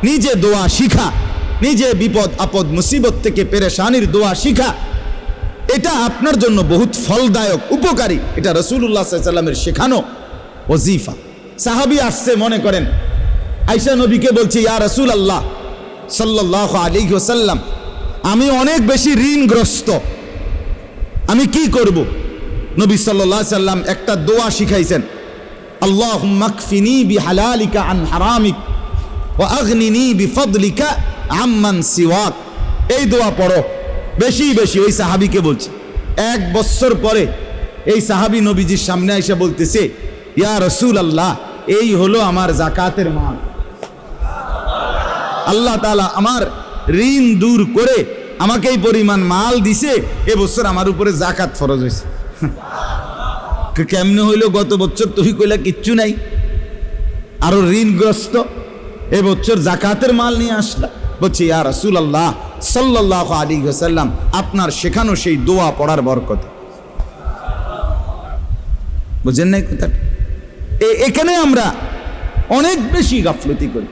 নিজে দোয়া শিখা, নিজে বিপদ আপদ মুসিবত থেকে পেরেশানির দোয়া শিখা, এটা আপনার জন্য বহুত ফলদায়ক, উপকারী। এটা রাসূলুল্লাহ সাল্লাল্লাহু আলাইহি ওয়াসাল্লামের শেখানো ওজিফা। সাহাবী আসছে, মনে করেন আয়েশা নবীকে বলছে, ইয়া রাসূলুল্লাহ সাল্লাল্লাহু আলাইহি ওয়াসাল্লাম, আমি অনেক বেশি ঋণগ্রস্ত, আমি কি করব? নবী সাল্লাল্লাহু আলাইহি ওয়াসাল্লাম একটা দোয়া শিখাইছেন, আল্লাহুম্মা কফিনি বিহালালিকা আন হারামিক ওয়া আগনিনি বিফদলিকা আম্মান সিওয়াক। এই দোয়া পড়ো বেশি বেশি। ওই সাহাবীকে বলছে। 1 বছর পরে এই সাহাবী নবীজির সামনে এসে বলতেছে, ইয়া রাসূলুল্লাহ, এই হলো আমার যাকাতের মাল। আল্লাহ তাআলা আমার ঋণ দূর করে আমাকে এই পরিমাণ মাল দিছে, এবছর আমার উপরে যাকাত ফরজ হয়েছে। কেমনে হইলো? গত বছর তুমি কইলা কিচ্ছু নাই, আরো ঋণগ্রস্ত, এবছর যাকাতের মাল নিয়ে আসলা। বলছি, ইয়া রাসূলুল্লাহ সাল্লাল্লাহু আলাইহি ওয়াসাল্লাম, আপনার শেখানো সেই দোয়া পড়ার বরকত। বুঝেন নাই কথাটা? এখানে আমরা অনেক বেশি গাফলতি করি।